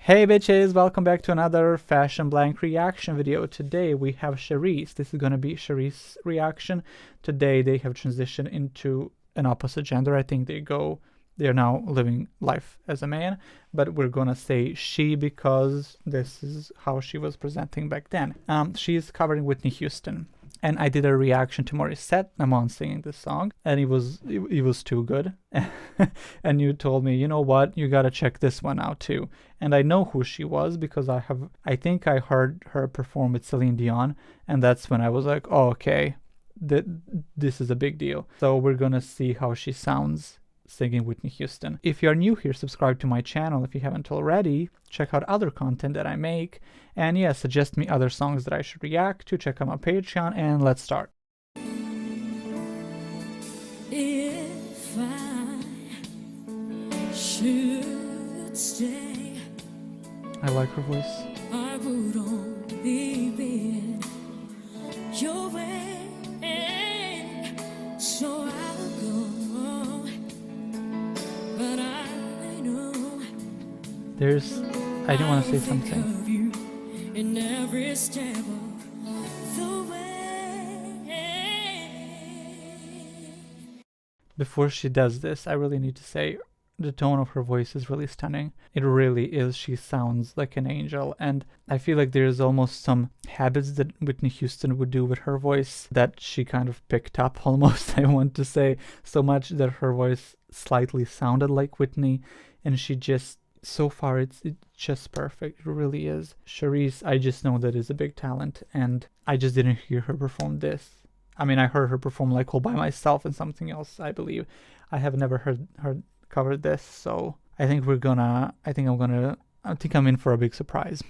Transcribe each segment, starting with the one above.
Hey bitches, welcome back to another Fashion Blank reaction video. Today we have Charice. This is gonna be Charice reaction. Today they have transitioned into an opposite gender. I think they're now living life as a man, but we're gonna say she because this is how she was presenting back then. She's covering Whitney Houston. And I did a reaction to Morissette. I'm on singing this song, and it was too good. And you told me, you know what, you gotta check this one out too. And I know who she was because I think I heard her perform with Celine Dion, and that's when I was like, oh, okay, this is a big deal. So we're gonna see how she sounds singing Whitney Houston. If you're new here, subscribe to my channel if you haven't already. Check out other content that I make, and yeah, suggest me other songs that I should react to. Check out my Patreon, and let's start. If I should stay, I like her voice. I would only be in your way, so I'll go, but I know I do want to say something. In every step of the way. Before she does this, I really need to say the tone of her voice is really stunning. It really is. She sounds like an angel, and I feel like there's almost some habits that Whitney Houston would do with her voice that she kind of picked up almost, I want to say, so much that her voice slightly sounded like Whitney, and she just, so far it's just perfect. It really is. Charice, I just know that is a big talent, and I just didn't hear her perform this. I mean, I heard her perform like All By Myself and something else, I believe. I have never heard her cover this, so I think I'm in for a big surprise.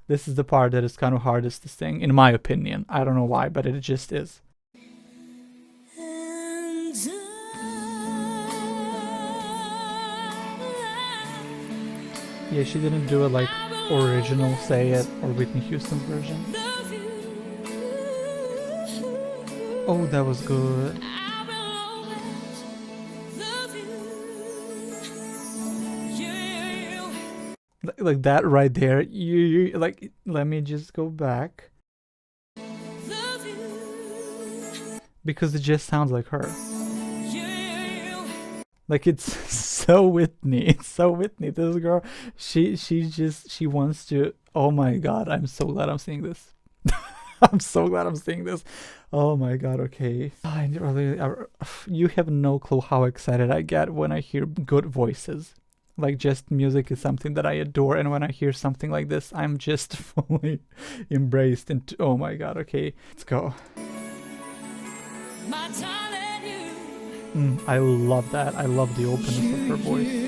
This is the part that is kind of hardest to sing, in my opinion. I don't know why, but it just is. Yeah, she didn't do it like original Say It or Whitney Houston's version. Oh, that was good. Like that right there. You like, let me just go back. Because it just sounds like her. Like, it's so Whitney. It's so Whitney. This girl, she wants to. Oh my god, I'm so glad I'm seeing this. I'm so glad I'm seeing this. Oh my god, okay. You have no clue how excited I get when I hear good voices. Like, just music is something that I adore, and when I hear something like this, I'm just fully embraced into. Oh my god, okay. Let's go. I love that. I love the openness of her voice.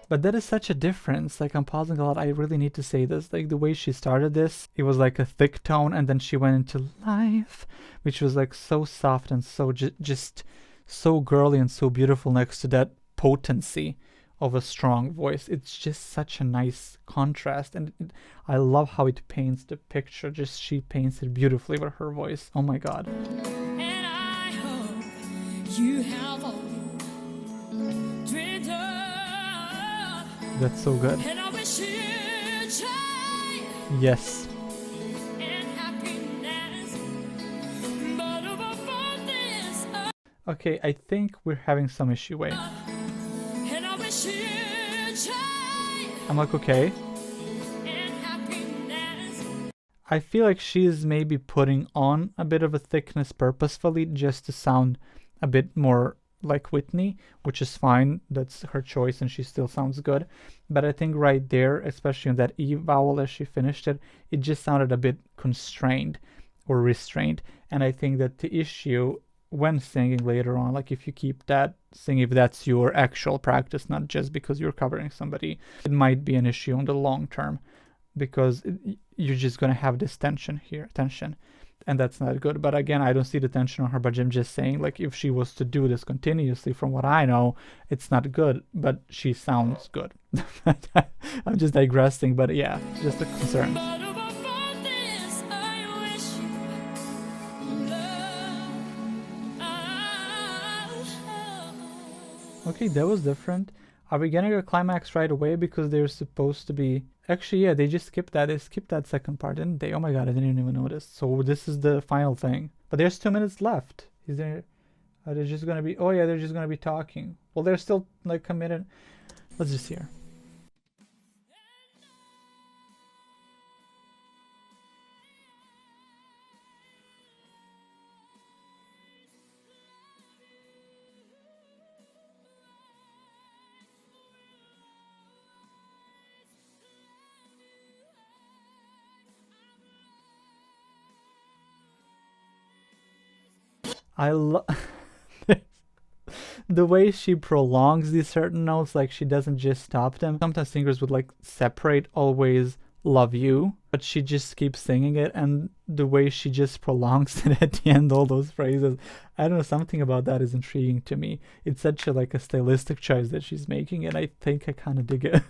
But that is such a difference. Like, I'm pausing a lot. I really need to say this. Like, the way she started this, it was like a thick tone, and then she went into Life, which was like so soft and so just so girly and so beautiful next to that potency of a strong voice. It's just such a nice contrast, and I love how it paints the picture. Just, she paints it beautifully with her voice. Oh my god. And I hope you have all dreamed of. That's so good. And I wish you joy. Yes. And happiness. But above all this, Okay, I think we're having some issue. Wait. I'm like, okay. I feel like she's maybe putting on a bit of a thickness purposefully just to sound a bit more like Whitney, which is fine. That's her choice, and she still sounds good. But I think right there, especially in that E vowel as she finished it, it just sounded a bit constrained or restrained. And I think that the issue when singing later on, like, if you keep that, sing if that's your actual practice, not just because you're covering somebody, it might be an issue on the long term, because you're just going to have this tension, and that's not good. But again, I don't see the tension on her, but I'm just saying, like, if she was to do this continuously, from what I know, it's not good, but she sounds good. I'm just digressing, but yeah, just a concern. Okay, that was different. Are we getting a climax right away because they're supposed to be... Actually, yeah, they just skipped that. They skipped that second part, didn't they? Oh my god, I didn't even notice. So this is the final thing. But there's 2 minutes left. Is there... Are they just gonna be... Oh yeah, they're just gonna be talking. Well, they're still like committed. Let's just hear. I love the way she prolongs these certain notes, like she doesn't just stop them. Sometimes singers would like separate always love you, but she just keeps singing it, and the way she just prolongs it at the end, all those phrases, I don't know, something about that is intriguing to me. It's such a like a stylistic choice that she's making, and I think I kind of dig it.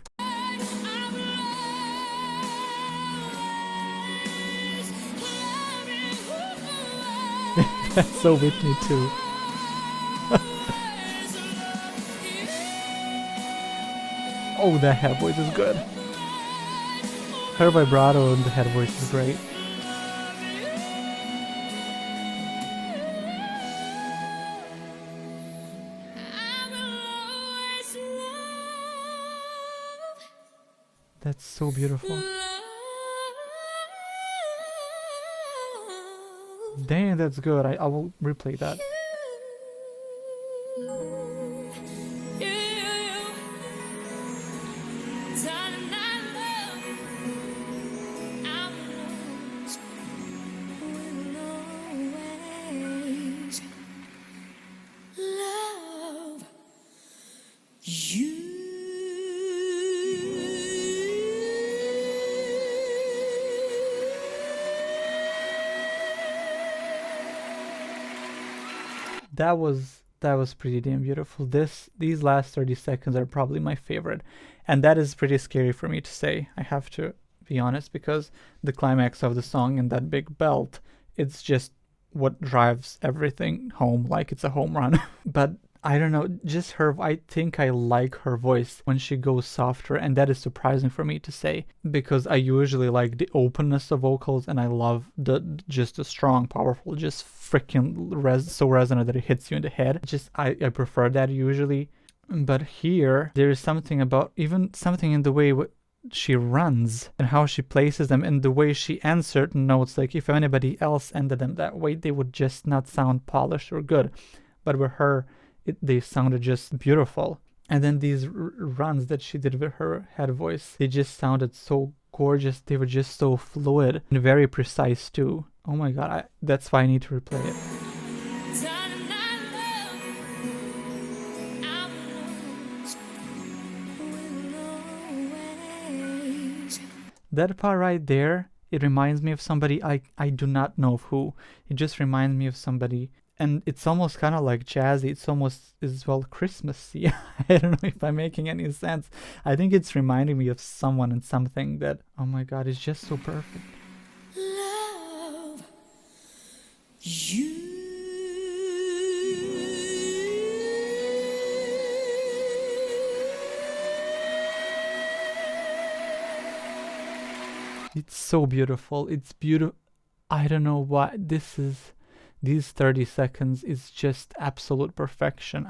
That's so Whitney too. Oh, that head voice is good. Her vibrato and the head voice is great. That's so beautiful. Dang, that's good. I will replay that. That was pretty damn beautiful. These last 30 seconds are probably my favorite, and that is pretty scary for me to say, I have to be honest, because the climax of the song and that big belt, it's just what drives everything home, like it's a home run. But I don't know, just her, I think I like her voice when she goes softer, and that is surprising for me to say, because I usually like the openness of vocals, and I love just the strong, powerful, just freaking so resonant that it hits you in the head. Just I prefer that usually. But here there is something about, even something in the way she runs and how she places them, and the way she ends certain notes. Like if anybody else ended them that way, they would just not sound polished or good, but with her they sounded just beautiful. And then these runs that she did with her head voice, they just sounded so gorgeous. They were just so fluid and very precise too. Oh my god, that's why I need to replay it. That part right there, it reminds me of somebody I do not know of who. It just reminds me of somebody, and it's almost kind of like jazzy. It's almost as well Christmassy. I don't know if I'm making any sense. I think it's reminding me of someone and something that, oh my god, is just so perfect. Love you. It's so beautiful. It's beautiful. I don't know why these 30 seconds is just absolute perfection.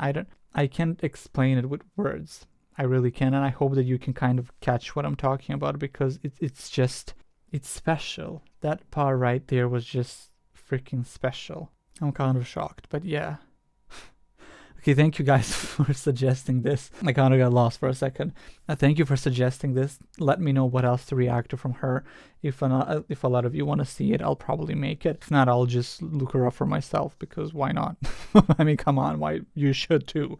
I can't explain it with words. I really can, and I hope that you can kind of catch what I'm talking about, because it's special. That part right there was just freaking special. I'm kind of shocked, but yeah. Okay, thank you guys for suggesting this. I kind of got lost for a second. Thank you for suggesting this. Let me know what else to react to from her. If a lot of you want to see it, I'll probably make it. If not, I'll just look her up for myself, because why not? I mean, come on, why you should too.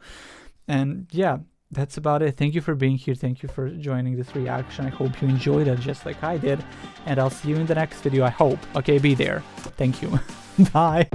And yeah, that's about it. Thank you for being here. Thank you for joining this reaction. I hope you enjoyed it just like I did. And I'll see you in the next video, I hope. Okay, be there. Thank you. Bye.